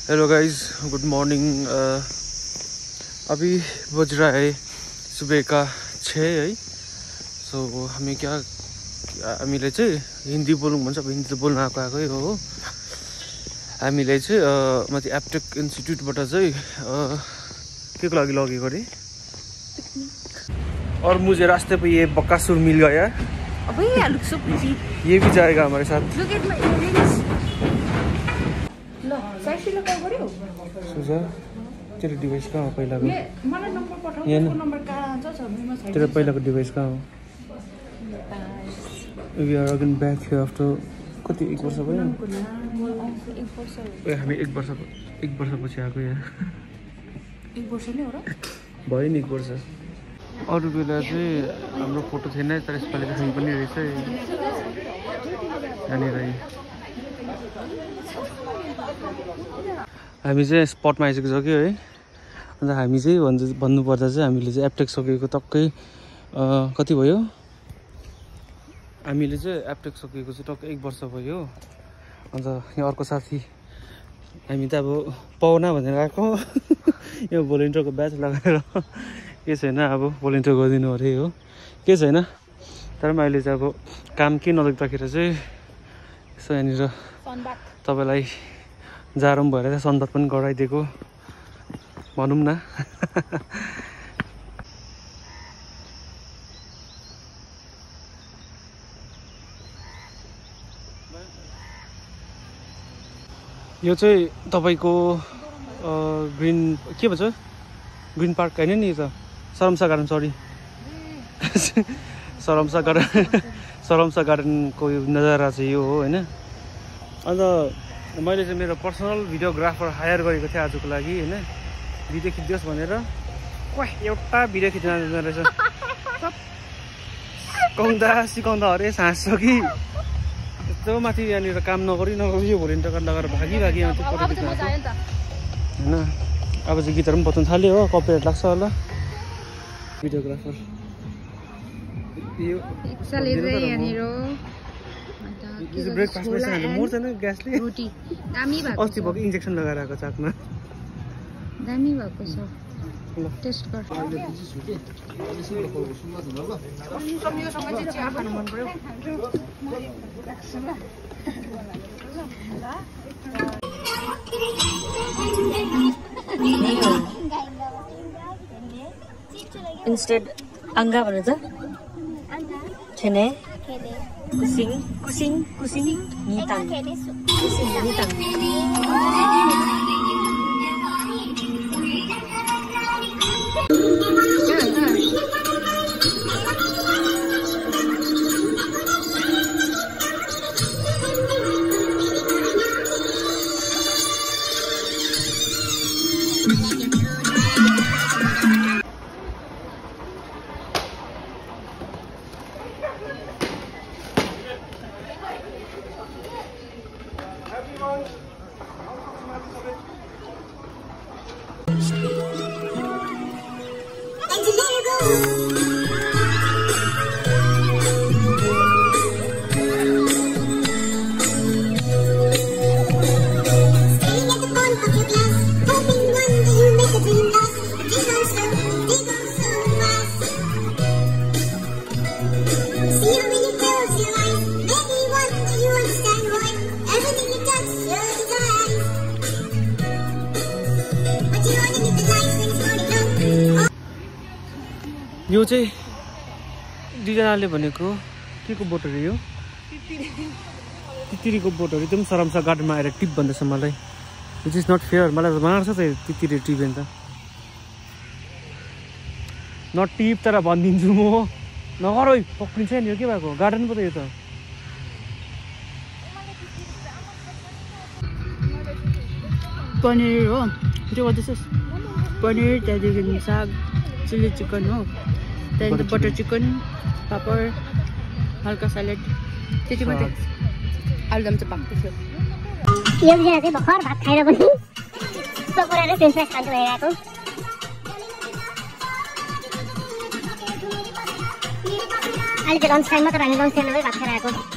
Hello guys, good morning. अभी बज रहा है सुबह का 6 है। सो हामीले चाहिँ हिन्दी बोलौँ भन्छ। अब हिन्दी त बोल्न आएकै हो। हामीले चाहिँ माथि एप्टेक इन्स्टिट्यूटबाट चाहिँ के को लागि लगेको अरे। और मुझे रास्ते पे ये बक्कासुर मिल गया। अबे यार लुक सो प्रिटी। ये भी जाएगा हमारे साथ। Look at my earrings. Low side लगाउ गर्यो। सुजा तेरो डिभाइस कहाँ हो पहिलाको? मलाई नम्बर पठाऊ। फोन नम्बर कहाँ छ छमेमा छैन। तेरो पहिलाको डिभाइस कहाँ हो? We are again back here after कति 1 वर्ष भयो? हामी 1 वर्षपछि आएको यहाँ। 1 वर्ष नै हो र? भयो नि 1 वर्ष। अरू बेला चाहिँ हाम्रो फोटो थिएन, तर यसपालि चाहिँ पनि रहेछ यहाँनिर। हामी चाहिँ स्पटमा आइसकेको छ कि है। अन्त हामी चाहिँ भन्नुपर्दा चाहिँ हामीले चाहिँ एप्टेक सकेको टक्कै कति भयो? हामीले चाहिँ एप्टेक सकेको चाहिँ टक्कै 1 वर्ष भयो। अन्त यहाँ अर्को साथी हामी त अब पाउना भनेर आएको यो भोलिन्टियरको ब्याच लगाएर के छैन, अब भोलिन्टियर गरिदिनु अरे हो के छैन। तर पनि अहिले चाहिँ अब काम के नदेख्दाखेरि चाहिँ यसो यहाँनिर तपाईँलाई जाडो पनि भएर चाहिँ सनबाथ पनि गराइदिएको भनौँ न। यो चाहिँ तपाईँको ग्रिन के भन्छ, ग्रिन पार्क होइन नि, यो त सरमसा गार्डन, सरी सरमसा गार्डनको यो नजारा चाहिँ यो हो होइन। अन्त मैले चाहिँ मेरो पर्सनल भिडियोग्राफर हायर गरेको थिएँ आजको लागि होइन, भिडियो खिचिदियोस् भनेर। एउटा भिडियो खिच्न जाँदो रहेछ, सिकाउँदा अरे हाँस्छ कि यस्तो माथि यहाँनिर काम नगरी यो भोलिन्टियर कार्ड लगाएर भागी होइन। अब चाहिँ गीतहरू पनि बजाउन थाल्यो हो, कपिराइट लाग्छ होला। भिडियोग्राफर यो ब्रेकफास्ट मोर छैन ग्यासले। अस्ति भएको इन्जेक्सन लगाएर आएको चाकमा दामी भएको छ। टेस्ट गर। Instead angga भने त खेने कुसिङ निताङ यो चाहिँ दुईजनाले भनेको के को बोट अरे? यो तितिरीको बोट अरे। एकदम सरमसा गार्डनमा आएर टिप भन्दैछ मलाई। It is not fair. मलाई त मार्छ त तितिरी टिपेन त। नट टिप तर भनिदिन्छु म, नगर है पक्रिन्छ नि। यो के भएको गार्डन पो त यो त। पनिर हो त्यो गर्दैछस्? पनिर, त्यहाँदेखि साग, चिल्ली चिकन हो, त्यहाँदेखि बटर चिकन, पापड, हल्का सलाद, त्यति मात्रै। आलुदम चाहिँ पाक्दै थियो। यो बिहान चाहिँ भर्खर भात खाएर पनि पकोडा र फ्रेन्च फ्राइज खानु भइरहेको। अहिले चाहिँ लन्च टाइममा, तर हामी लन्च टाइममा भात खाएर आएको।